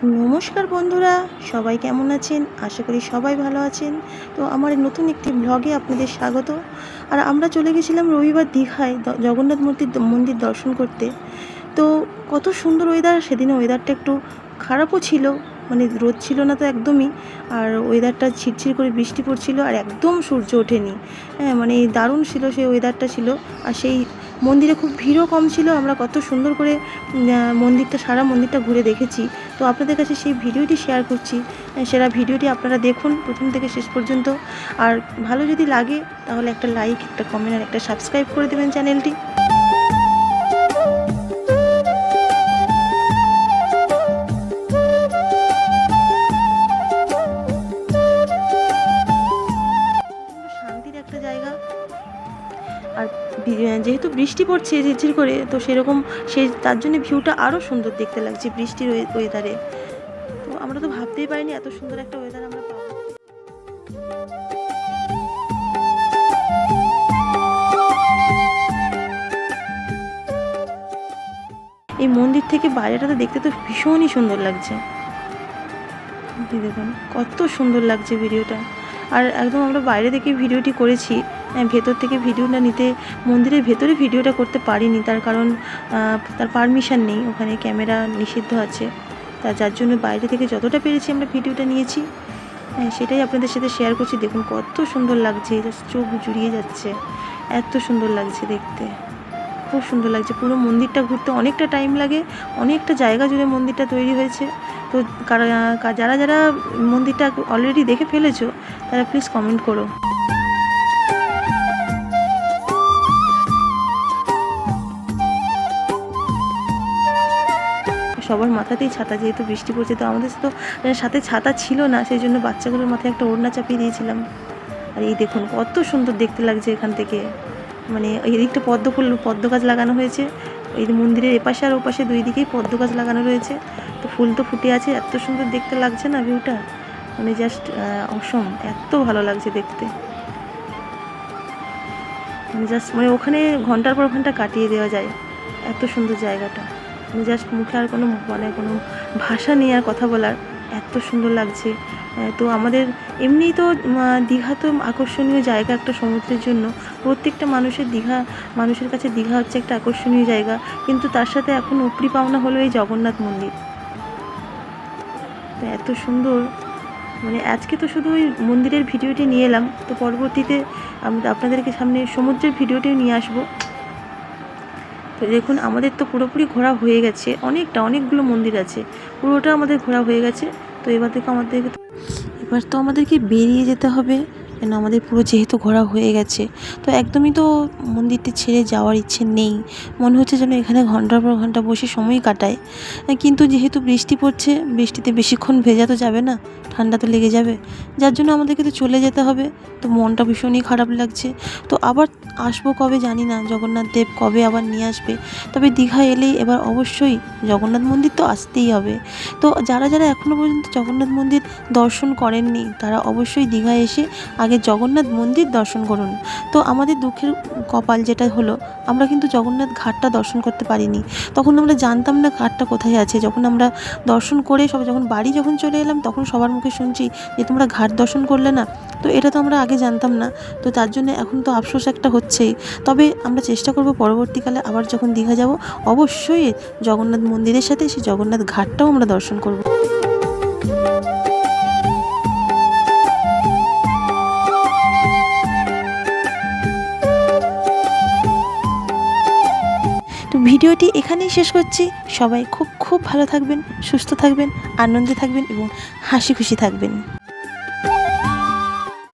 নমস্কার বন্ধুরা, সবাই কেমন আছেন? আশা করি সবাই ভালো আছেন। তো আমার নতুন একটি ব্লগে আপনাদের স্বাগত। আর আমরা চলে গেছিলাম রবিবার দীঘায় জগন্নাথ মন্দির দর্শন করতে। তো কত সুন্দর ওয়েদার, সেদিনে ওয়েদারটা একটু খারাপও ছিল, মানে রোদ ছিল না তো একদমই, আর ওয়েদারটা ঝিরঝির করে বৃষ্টি পড়ছিল আর একদম সূর্য ওঠেনি। হ্যাঁ, মানে দারুণ ছিল সেই ওয়েদারটা ছিল। আর সেই মন্দিরে খুব ভিড়ও কম ছিল। আমরা কত সুন্দর করে সারা মন্দিরটা ঘুরে দেখেছি। তো আপনাদের কাছে সেই ভিডিওটি শেয়ার করছি। সেরা ভিডিওটি আপনারা দেখুন প্রথম থেকে শেষ পর্যন্ত। আর ভালো যদি লাগে তাহলে একটা লাইক, একটা কমেন্ট আর একটা সাবস্ক্রাইব করে দেবেন চ্যানেলটি। শান্তির একটা জায়গা। আর যেহেতু বৃষ্টি পড়ছে ঝিরঝির করে, তো সেরকম তার জন্য ভিউটা আরও সুন্দর দেখতে লাগছে বৃষ্টির ওয়েদারে। তো আমরা তো ভাবতেই পারিনি এত সুন্দর একটা ওয়েদার আমরা পাবো। এই মন্দির থেকে বাইরেটাতে দেখতে তো ভীষণই সুন্দর লাগছে। দেখুন কত সুন্দর লাগছে ভিডিওটা। আর একদম আমরা বাইরে থেকে ভিডিওটি করেছি, ভেতর থেকে ভিডিওটা নিতে, মন্দিরের ভেতরে ভিডিওটা করতে পারিনি, তার কারণ তার পারমিশন নেই, ওখানে ক্যামেরা নিষিদ্ধ আছে। যার জন্য বাইরে থেকে যতটা পেরেছি আমরা ভিডিওটা নিয়েছি, সেটাই আপনাদের সাথে শেয়ার করছি। দেখুন কত সুন্দর লাগছে, চোখ জুড়িয়ে যাচ্ছে, এত সুন্দর লাগছে দেখতে, খুব সুন্দর লাগছে। পুরো মন্দিরটা ঘুরতে অনেকটা টাইম লাগে, অনেকটা জায়গা জুড়ে মন্দিরটা তৈরি হয়েছে। তো যারা যারা মন্দিরটা অলরেডি দেখে ফেলেছো তারা প্লিজ কমেন্ট করো। সবার মাথাতেই ছাতা, যেহেতু বৃষ্টি পড়ছে, তো আমাদের তো সাথে ছাতা ছিল না, সেই জন্য বাচ্চাগুলোর মাথায় একটা ওড়না চাপিয়ে দিয়েছিলাম। আর এই দেখুন কত সুন্দর দেখতে লাগছে এখান থেকে। মানে এই দিকটা পদ্ম গাছ লাগানো হয়েছে, এই মন্দিরের এপাশে আর ওপাশে দুই দিকেই পদ্ম গাছ লাগানো রয়েছে। তো ফুল তো ফুটে আছে, এত সুন্দর দেখতে লাগছে না ভিউটা, মানে জাস্ট অসম, এত ভালো লাগছে দেখতে। মানে জাস্ট মানে ওখানে ঘন্টার পর ঘন্টা কাটিয়ে দেওয়া যায়, এত সুন্দর জায়গাটা। মানে জাস্ট মুখে আর কোনো ভাষা নেই আর কথা বলার, এত সুন্দর লাগছে। তো আমাদের এমনিই তো দীঘা তো আকর্ষণীয় জায়গা একটা সমুদ্রের জন্য। প্রত্যেকটা মানুষের কাছে দীঘা হচ্ছে একটা আকর্ষণীয় জায়গা, কিন্তু তার সাথে এখন উপরি পাওনা হলো এই জগন্নাথ মন্দির। তো এত সুন্দর, মানে আজকে তো শুধু ওই মন্দিরের ভিডিওটি নিয়ে এলাম, তো পরবর্তীতে আমরা আপনাদেরকে সামনে সমুদ্রের ভিডিওটিও নিয়ে আসবো। তো দেখুন আমাদের তো পুরোপুরি ঘোরা হয়ে গেছে, অনেকগুলো মন্দির আছে, পুরোটা আমাদের ঘোরা হয়ে গেছে। তো এবার তো আমাদেরকে বেরিয়ে যেতে হবে, কেন আমাদের পুরো যেহেতু ঘোরা হয়ে গেছে, তো একদমই তো মন্দিরটি ছেড়ে যাওয়ার ইচ্ছে নেই। মনে হচ্ছে যেন এখানে ঘন্টার পর ঘন্টা বসে সময় কাটায়। কিন্তু যেহেতু বৃষ্টি পড়ছে, বৃষ্টিতে বেশিক্ষণ ভেজা তো যাবে না, ঠান্ডা তো লেগে যাবে, যার জন্য আমাদেরকে তো চলে যেতে হবে। তো মনটা ভীষণই খারাপ লাগছে। তো আবার আসবো কবে জানি না, জগন্নাথ দেব কবে আবার নিয়ে আসবে। তবে দীঘা এলেই এবার অবশ্যই জগন্নাথ মন্দির তো আসতেই হবে। তো যারা যারা এখনও পর্যন্ত জগন্নাথ মন্দির দর্শন করেননি, তারা অবশ্যই দীঘায় এসে আগে জগন্নাথ মন্দির দর্শন করুন। তো আমাদের দুঃখের কপাল যেটা হলো, আমরা কিন্তু জগন্নাথ ঘাটটা দর্শন করতে পারিনি। তখন আমরা জানতাম না ঘাটটা কোথায় আছে। যখন আমরা দর্শন করে যখন বাড়ি চলে এলাম, তখন সবার মুখে শুনছি যে তোমরা ঘাট দর্শন করলে না। তো এটা তো আমরা আগে জানতাম না, তো তার জন্য এখন তো আফসোস একটা হচ্ছেই। তবে আমরা চেষ্টা করব পরবর্তীকালে আবার যখন দীঘা যাব, অবশ্যই জগন্নাথ মন্দিরের সাথে সেই জগন্নাথ ঘাটটাও আমরা দর্শন করব। তো ভিডিওটি এখানেই শেষ করছি। সবাই খুব খুব ভালো থাকবেন, সুস্থ থাকবেন, আনন্দে থাকবেন এবং হাসি খুশি থাকবেন।